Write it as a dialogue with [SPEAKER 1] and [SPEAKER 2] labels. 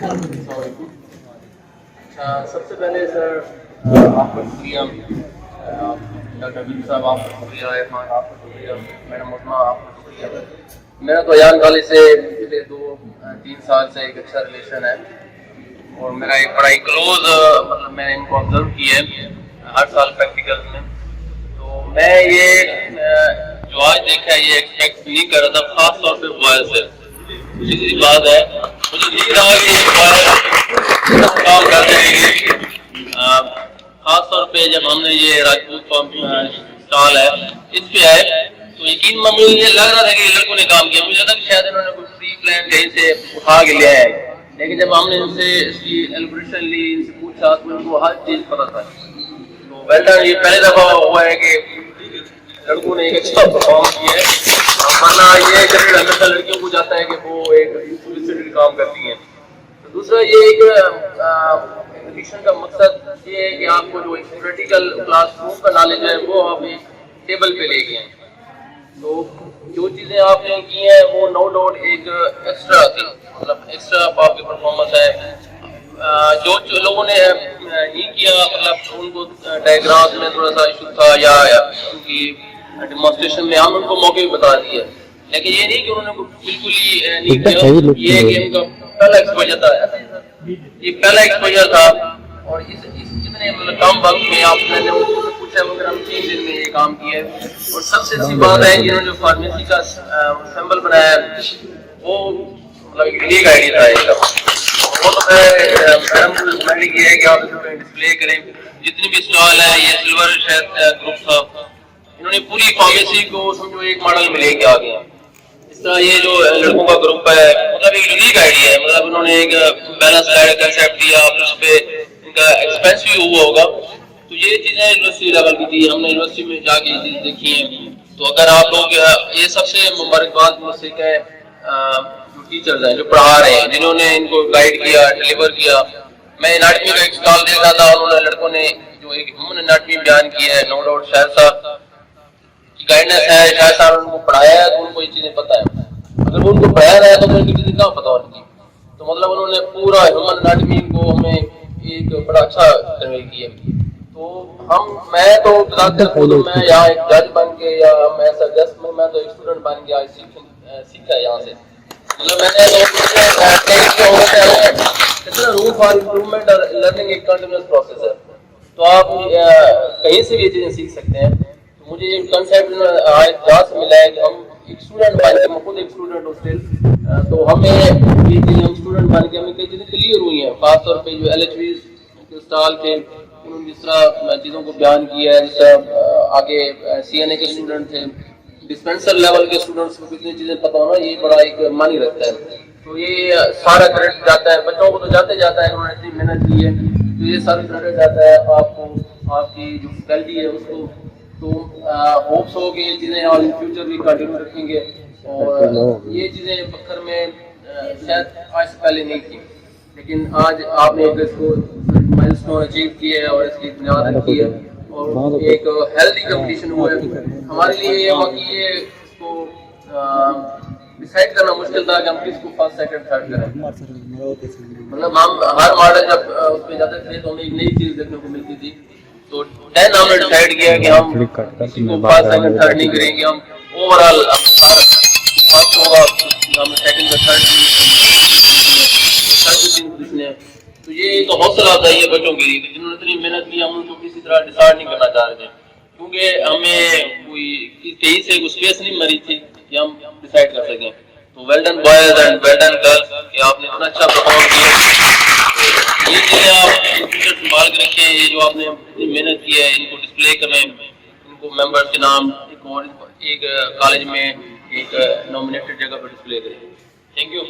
[SPEAKER 1] سب سے پہلے سر آپ کا شکریہ، ڈاکٹر فیدا صاحب آپ کا شکریہ، عرفان آپ کا شکریہ، میڈم عثما آپ کا شکریہ۔ میرا تو ایان کالج سے پچھلے 2-3 سال سے ایک اچھا ریلیشن ہے، اور میرا ایک بڑا ہی کلوز مطلب میں نے ان کو آبزرو کیا ہے ہر سال پریکٹیکل میں۔ تو میں یہ جو آج دیکھا ہے یہ ایکسپیکٹ نہیں کر رہا تھا، خاص طور پہ بوائز سے۔ سیدھی بات ہے، مجھے نہیں رہا کہ یہ بوائز کام کر رہے ہیں، خاص طور پہ جب ہم نے یہ راجپوت اسٹال ہے اس پہ آئے تو یقین مجھے یہ لگ رہا تھا کہ لڑکوں نے کام کیا، مجھے لگا کہ شاید انہوں نے کوئی پری پلان کہیں سے اٹھا کے لیا ہے، لیکن جب ہم نے ان سے اس کی ایلوبریشن لی، ان سے پوچھا تو ان کو ہر چیز پتا تھا۔ تو ویل ڈن، یہ پہلی دفعہ ہوا ہے کہ لڑکوں نے ایک اچھا پرفارم کیا ہے، ورنہ یہ کبھی ہمیشہ لڑکیوں کو جاتا ہے کہ وہ ایک سولیسیٹڈ کام کرتی ہیں۔ دوسرا یہ ایک ایڈمیشن کا مقصد یہ ہے کہ آپ کو جو تھیوریٹیکل کلاس روم کا نالج ہے وہ آپ ٹیبل پہ لے کے آئیں۔ تو جو چیزیں آپ نے کی ہیں وہ نو ڈاؤٹ ایک ایکسٹرا تھی، مطلب ایکسٹرا آپ کی پرفارمنس ہے۔ جو لوگوں نے نہیں کیا، مطلب ان کو ڈائیگرامس میں تھوڑا سا ایشو تھا یا ان کی ڈیمانسٹریشن میں ہم ان کو موقع بھی بتا دیے، لیکن یہ نہیں کہ انہوں نے بالکل ہی نہیں کیا۔ یہ گیم کا پہلا ایکسپوجر تھا، یہ پہلا ایکسپوجر تھا، اور اس اتنے مطلب کم وقت میں آپ نے پوچھا مگر ہم 3 دن میں یہ کام کیا ہے۔ اور سب سے اچھی بات ہے جنہوں نے جو فارمیسی کا سمبل بنایا وہ مطلب ایک یونیک آئیڈیا تھا ایک دم۔ وہ تو میں میڈم کو ریکمینڈ کیا ہے کہ آپ اس میں ڈسپلے کریں، جتنی بھی اسٹال ہے یہ سلور شاید گروپ تھا، انہوں نے پوری فارمیسی کو سمجھو ایک ماڈل میں لے کے آ گیا۔ اس طرح یہ جو لڑکوں کا گروپ ہے مطلب ایک یونیک آئیڈیا ہے، مطلب انہوں نے ایک بیلنس ڈائٹ کنسیپٹ دیا، اور اس پہ ان کا ایکسپینس بھی ہوا ہوگا۔ تو یہ چیزیں یونیورسٹی لیول کی تھی، ہم نے یونیورسٹی میں جا کے یہ چیز دیکھی ہیں۔ تو اگر آپ لوگ یہ سب سے مبارکباد مجھ ہے جو ٹیچرز ہیں جو پڑھا رہے ہیں، جنہوں نے ان کو گائیڈ کیا، ڈلیور کیا۔ میں اناٹمی کا ایک اسٹال دیکھ رہا تھا، انہوں نے لڑکوں نے جو ایک ہیومن اناٹمی بیان کی ہے، نو ڈاؤٹ شاید صاحب کی گائیڈنس ہے، شاید صاحب ان کو پڑھایا ہے تو ان کو یہ چیزیں پتہ ہے۔ اگر وہ ان کو پڑھایا رہا ہے تو ان کی چیزیں کہاں پتہ ہوتی۔ تو مطلب انہوں نے پورا ہیومن اناٹمی کو ہمیں ایک بڑا اچھا کنوے کیا۔ تو میں تو خود میں یہاں ایک جج بن کے یا میں ایسا جسٹ میں تو ایک اسٹوڈنٹ بن کے آج سیکھا ہے یہاں سے۔ مطلب میں نے کتنا روم فار امپروومنٹ اور لرننگ ایک کنٹینیوس پروسیس ہے، تو آپ کہیں سے بھی یہ چیزیں سیکھ سکتے ہیں۔ تو مجھے یہ کنسیپٹ جہاں سے ملا ہے کہ ہم ایک اسٹوڈنٹ بن کے، میں خود ایک اسٹوڈنٹ ہوں اسٹل، تو ہمیں یہ چیزیں ہم اسٹوڈنٹ بن کے ہمیں کئی چیزیں کلیئر ہوئی ہیں، خاص طور پہ جو ایل ایچ ویز کے اسٹال کے انہوں نے جس طرح چیزوں کو بیان کیا ہے، جس طرح آگے سی این اے کے اسٹوڈنٹ تھے، ڈسپینسر لیول کے اسٹوڈنٹس کو کتنی چیزیں پتہ ہونا یہ بڑا ایک معنی رکھتا ہے۔ تو یہ سارا کریڈٹ جاتا ہے بچوں کو، تو جاتا ہے انہوں نے اتنی محنت کی ہے، تو یہ سارا کریڈٹ جاتا ہے آپ کو، آپ کی جو فیکلٹی ہے اس کو۔ تو ہوپس ہو کہ یہ چیزیں اور ان فیوچر بھی کنٹینیو رکھیں گے، اور یہ چیزیں بکر میں شاید آج سے پہلے نہیں تھی، لیکن آج آپ نے اس کو مائل اسٹون اچیو کیا ہے اور اس کی بنیاد رکھی ہے، اور ایک ہیلدی کمپٹیشن ہوا ہے۔ ہمارے لیے یہ ہوا کہ یہ اس کو ڈیسائیڈ کرنا مشکل تھا کہ ہم کس کو فرسٹ سیکنڈ تھرڈ کریں۔ مطلب ہم ہر ماڈل جب اس پہ جاتے تھے تو ہمیں ایک نئی چیز دیکھنے کو ملتی تھی، تو 10 ہم نے ڈیسائیڈ کیا کہ ہم کسی کو فرسٹ سیکنڈ تھرڈ نہیں کریں گے، ہم اوور آل فرسٹ ہوگا، ہم سیکنڈ کا تھرڈ نہیں۔ تو یہ ایک حوصلہ تھا یہ بچوں کے لیے، جنہوں نے اتنی محنت کی، ہم ان کو کسی طرح ڈیسائیڈ نہیں کرنا چاہ رہے تھے، کیونکہ ہمیں کوئی کہیں سے کوئی اسپیس نہیں مری تھی کہ ہم ڈیسائیڈ کر سکیں۔ تو well done boys and well done girls کہ آپ نے اتنا اچھا پرفارم کیا۔ یہ چیزیں آپ فیوچر سنبھال کے رکھیں، یہ جو آپ نے اتنی محنت کی ہے ان کو ڈسپلے کریں، ان کو ممبرس کے نام ایک کالج میں ایک نامینیٹڈ جگہ پر ڈسپلے کریں۔ Thank you.